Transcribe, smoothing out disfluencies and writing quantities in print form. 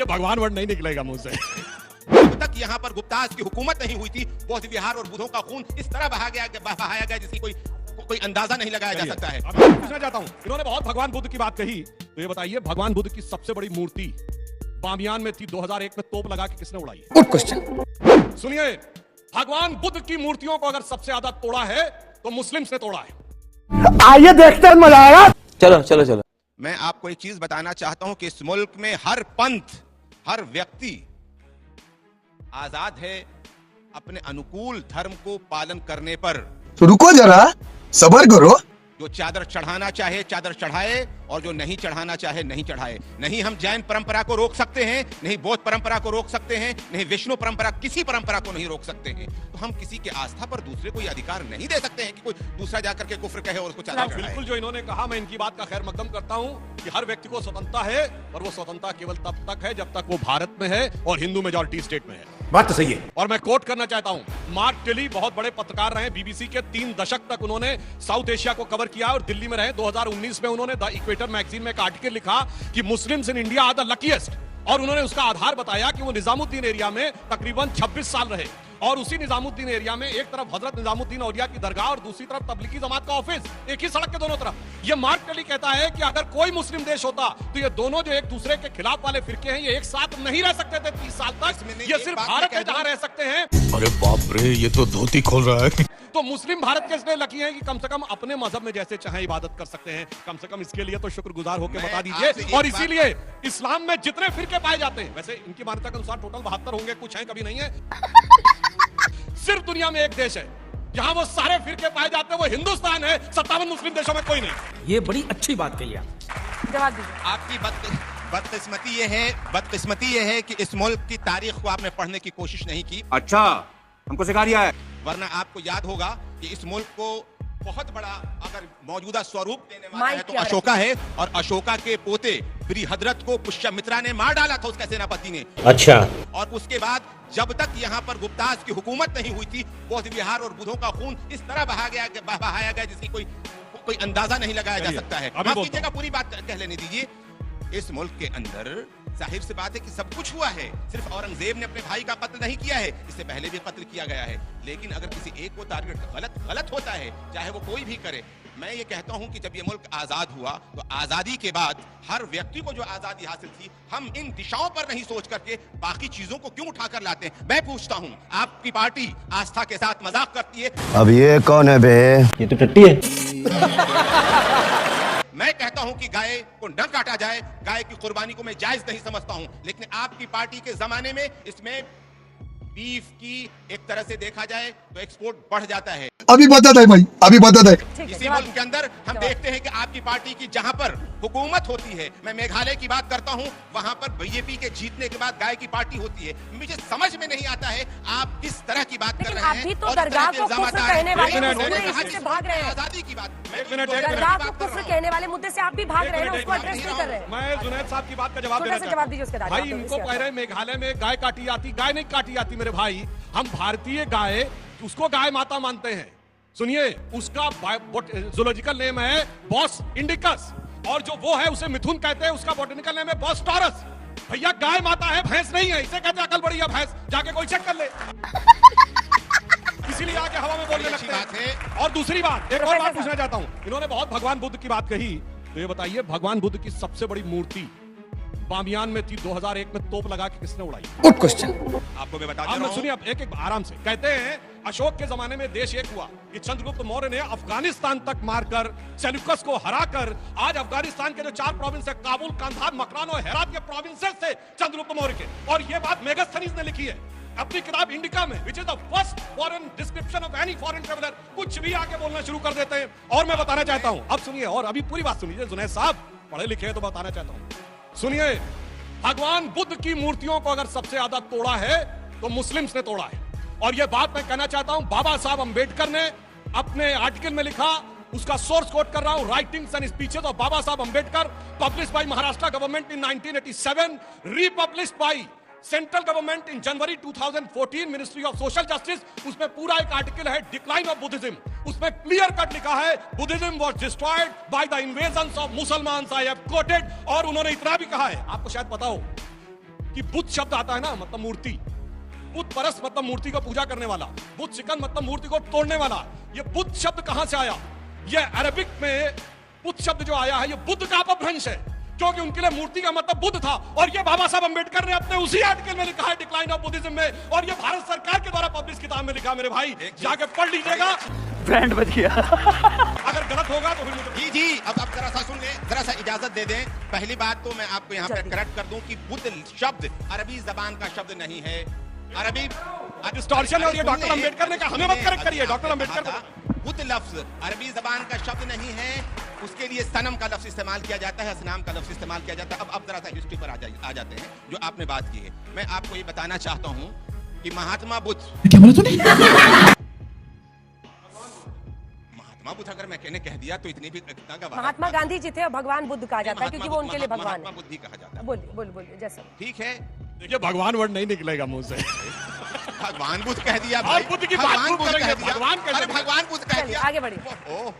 ये भगवान वर्ड नहीं निकलेगा मुंह से। जब तक यहाँ पर गुप्ताज की हुकूमत नहीं हुई थी, बौद्ध विहार और बुद्धों का खून इस तरह बहाया गया जिसकी कोई अंदाजा नहीं लगाया जा सकता है। अब मैं पूछना चाहता हूँ, इन्होंने बहुत भगवान बुद्ध की बात कही, तो ये बताइए भगवान बुद्ध की सबसे बड़ी मूर्ति बामियान में थी, 2001 में तोप लगा के किसने उड़ाई? Good question. सुनिए, भगवान बुद्ध की मूर्तियों को अगर सबसे ज्यादा तोड़ा है तो मुस्लिम्स ने तोड़ा है। आइए देखते हैं, मजा आएगा। चलो चलो चलो। मैं आपको एक चीज बताना चाहता हूं कि इस मुल्क में हर पंथ, हर व्यक्ति आजाद है अपने अनुकूल धर्म को पालन करने पर। तो रुको जरा, सब्र करो। जो चादर चढ़ाना चाहे चादर चढ़ाए और जो नहीं चढ़ाना चाहे नहीं चढ़ाए। नहीं हम जैन परंपरा को रोक सकते हैं, नहीं बौद्ध परंपरा को रोक सकते हैं, नहीं विष्णु परंपरा, किसी परंपरा को नहीं रोक सकते हैं। तो हम किसी के आस्था पर दूसरे को अधिकार नहीं दे सकते हैं कि कोई दूसरा जाकर के कुफ्र कहे और उसको चादर चढ़ाए। बिल्कुल, जो इन्होंने कहा मैं इनकी बात का खैर मकदम करता हूं कि हर व्यक्ति को स्वतंत्रता है, और वो स्वतंत्रता केवल तब तक है जब तक वो भारत में है और हिंदू मेजॉरिटी स्टेट में है। बात तो सही है। और मैं कोट करना चाहता हूं, मार्क टिली बहुत बड़े पत्रकार रहे, बीबीसी के 3 दशक तक उन्होंने साउथ एशिया को कवर किया और दिल्ली में रहे। 2019 में उन्होंने द इक्वेटर मैगजीन में एक आर्टिकल लिखा कि Muslims in India are the luckiest, और उन्होंने उसका आधार बताया कि वो निजामुद्दीन एरिया में तकरीबन 26 साल रहे, और उसी निजामुद्दीन एरिया में एक तरफ हजरत निजामुद्दीन औलिया की दरगाह और दूसरी तरफ तबलीगी जमात का ऑफिस, एक ही सड़क के दोनों तरफ। ये मार्क टेली कहता है कि अगर कोई मुस्लिम देश होता तो ये दोनों जो एक दूसरे के खिलाफ वाले फिरके हैं, ये एक साथ नहीं रह सकते थे 30 साल तक। ये सिर्फ भारत में जहां रह सकते हैं। अरे बाप रे, ये तो धोती खोल रहा है। तो मुस्लिम भारत के इसलिए लकी हैं कि कम से कम अपने मजहब में जैसे चाहे इबादत कर सकते हैं। कम से कम इसके लिए तो शुक्रगुजार होकर बता दीजिए। और इसीलिए इस्लाम में जितने फिरके पाए जाते हैं, वैसे इनकी मान्यता के अनुसार टोटल 72 होंगे, कुछ हैं कभी नहीं है। सिर्फ दुनिया में एक देश है जहां वो सारे फिरके पाए जाते हैं, वो हिंदुस्तान है। 57 मुस्लिम देशों में कोई नहीं। ये बड़ी अच्छी बात कही आप। जवाब दीजिए। आपकी बदकिस्मती ये है कि इस मुल्क की तारीख को आपने पढ़ने की कोशिश नहीं की। अच्छा, हमको सिखा दिया है। वरना आपको याद होगा कि इस मुल्क को बहुत बड़ा अगर मौजूदा स्वरूप देने वाला है तो अशोका है, और अशोका के पोते बृहद्रथ को पुष्यमित्रा ने मार डाला था, उसका सेनापति ने। अच्छा। और उसके बाद जब तक यहाँ पर गुप्ताज की हुकूमत नहीं हुई थी, बौद्ध विहार और बुद्धों का खून इस तरह बहाया गया जिसकी कोई अंदाजा नहीं लगाया जा सकता है। माफ कीजिएगा, पूरी बात कह लेने दीजिए। इस मुल्क के अंदर जाहिर सी बात है कि सब कुछ हुआ है। सिर्फ औरंगजेब ने अपने भाई का कत्ल नहीं किया है, इससे पहले भी कत्ल किया गया है। लेकिन अगर किसी एक को टारगेट गलत होता है, चाहे वो कोई भी करे। मैं ये कहता हूं कि जब ये मुल्क आजाद हुआ तो आजादी के बाद हर व्यक्ति को जो आजादी हासिल थी, हम इन दिशाओं पर नहीं सोच करके बाकी चीजों को क्यों उठाकर लाते हैं। मैं पूछता हूं, आपकी पार्टी आस्था के साथ मजाक करती है। अब ये कौन है बे? ये तो टट्टी है। मैं कहता हूं कि गाय को न काटा जाए, गाय की कुर्बानी को मैं जायज नहीं समझता हूं। लेकिन आपकी पार्टी के जमाने में इसमें बीफ की एक तरह से देखा जाए तो एक्सपोर्ट बढ़ जाता है। अभी बता दे भाई, अभी बता दे। इसी मुल्क के अंदर हम देखते हैं कि आपकी पार्टी की जहां पर हुकूमत होती है, मैं मेघालय की बात करता हूं, वहां पर बीजेपी के जीतने के बाद गाय की पार्टी होती है। मुझे समझ में नहीं आता है आप किस तरह की बात कर रहे हैं। अभी तो दरगाह को कुफ्र कहने वाले मुद्दे से भाग रहे हैं। आजादी की बात, दरगाह को कुफ्र कहने वाले मुद्दे से आप भी भाग रहे हैं, उसको एड्रेस नहीं कर रहे हैं। मैं जुनैद साहब की बात का जवाब देना जवाब दीजिए उसके भाई। इनको कह रहे मेघालय में गाय काटी जाती, गाय नहीं काटी जाती मेरे भाई। हम भारतीय गाय, उसको गाय माता मानते हैं। सुनिए, उसका जूलॉजिकल नेम है बॉस इंडिकस, और जो वो है उसे मिथुन कहते हैं, उसका बॉटनिकल नेम है बॉस टॉरस। भैया गाय माता है, भैंस नहीं है। इसे कहते हैं अकल बड़ी है भैंस, जाके कोई चेक कर ले। इसीलिए आके हवा में बोलने लगते हैं। और दूसरी बात, एक और बात पूछना चाहता हूं, इन्होंने बहुत भगवान बुद्ध की बात कही, तो ये बताइए भगवान बुद्ध की सबसे बड़ी मूर्ति बामियान में थी, 2001 में तोप लगा के किसने उड़ाई? Good question. आपको मैं बता दे रहा हूं। सुनिए अब एक आराम से। कहते हैं अशोक के जमाने में देश एक हुआ कि चंद्रगुप्त मौर्य ने अफगानिस्तान तक मारकर सेल्यूकस को हराकर आज अफगानिस्तान के जो 4 प्रोविंस है, काबुल, कंधार, मकरान और हेरात के प्रोविंसेस थे चंद्रगुप्त मौर्य के। और ये बात मेगास्थनीज ने लिखी है अपनी किताब इंडिका में, which is the first foreign description of any foreign traveller. कुछ भी आके बोलना शुरू कर देते हैं। और मैं बताना चाहता हूं, अब सुनिए, और अभी पूरी बात सुनिए। जुनैद साहब पढ़े लिखे हैं तो बताना चाहता हूं, सुनिए। भगवान बुद्ध की मूर्तियों को अगर सबसे ज्यादा तोड़ा है तो मुस्लिम्स ने तोड़ा है। और यह बात मैं कहना चाहता हूं, बाबा साहब अंबेडकर ने अपने आर्टिकल में लिखा, उसका सोर्स कोट कर रहा हूं, writings and speeches of Baba Saheb Ambedkar, published by Maharashtra government in 1987, republished by central government in January 2014, ministry of social justice. उसमें पूरा एक आर्टिकल है, डिक्लाइन ऑफ बुद्धिज्म। उसमें क्लियर कट लिखा है, Buddhism was destroyed by the invasions of Musalmans, I have quoted. और उन्होंने इतना भी कहा है, आपको शायद पता हो, कि बुद्ध शब्द आता है ना मतलब मूर्ति, बुद्ध परस मतलब मूर्ति को पूजा करने वाला, बुद्ध शिकन मतलब मूर्ति को तोड़ने वाला। ये बुद्ध शब्द कहां से आया? ये अरबिक में बुद्ध शब्द जो आया है ये बुद्ध का अपभ्रंश है, क्योंकि उनके लिए मूर्ति का मतलब बुद्ध था। और ये बाबा साहब अंबेडकर ने अपने उसी आर्टिकल में लिखा है डिक्लाइन ऑफ बुद्धिज्म में, और ये भारत सरकार के द्वारा पब्लिश किताब में लिखा। मेरे भाई जाके पढ़ लीजिएगा, ब्रांड बच गया। अगर गलत होगा तो फिर जी अब जरा सा सुन ले, जरा सा इजाजत दे दें। पहली बात तो मैं आपको यहाँ पे करेक्ट कर दूं कि बुद्ध शब्द अरबी जबान का शब्द नहीं है। अरबी डिस्टॉर्शन और ये डॉक्टर अंबेडकर ने कहा, हमें मत करेक्ट करिए, डॉक्टर अंबेडकर बुद्ध लफ्ज अरबी जबान का शब्द नहीं है, उसके लिए सनम का लफ्ज इस्तेमाल किया जाता है, असनाम का लफ्ज इस्तेमाल किया जाता है। अब जरा सा हिस्ट्री पर आ जाते हैं जो आपने बात की है। मैं आपको ये बताना चाहता हूं कि महात्मा बुद्ध, क्या बोला तूने? महात्मा बुद्ध अगर मैंने कह दिया तो इतनी भी कितना का महात्मा गांधी जी थे और भगवान बुद्ध कहा जाता है क्योंकि वो उनके लिए भगवान महात्मा है। बुद्ध ही कहा जाता है। बोलिए बोलिए जैसा ठीक है, देखिए भगवान वर्ड नहीं निकलेगा मुंह से। भगवान बुद्ध कह दिया और बुद्ध की बात भगवान क्यों बुद्ध करेंगे? कह दिया, भगवान कैसे? अरे भगवान बुद्ध कह चलिए दिया। आगे बढ़िए। ओह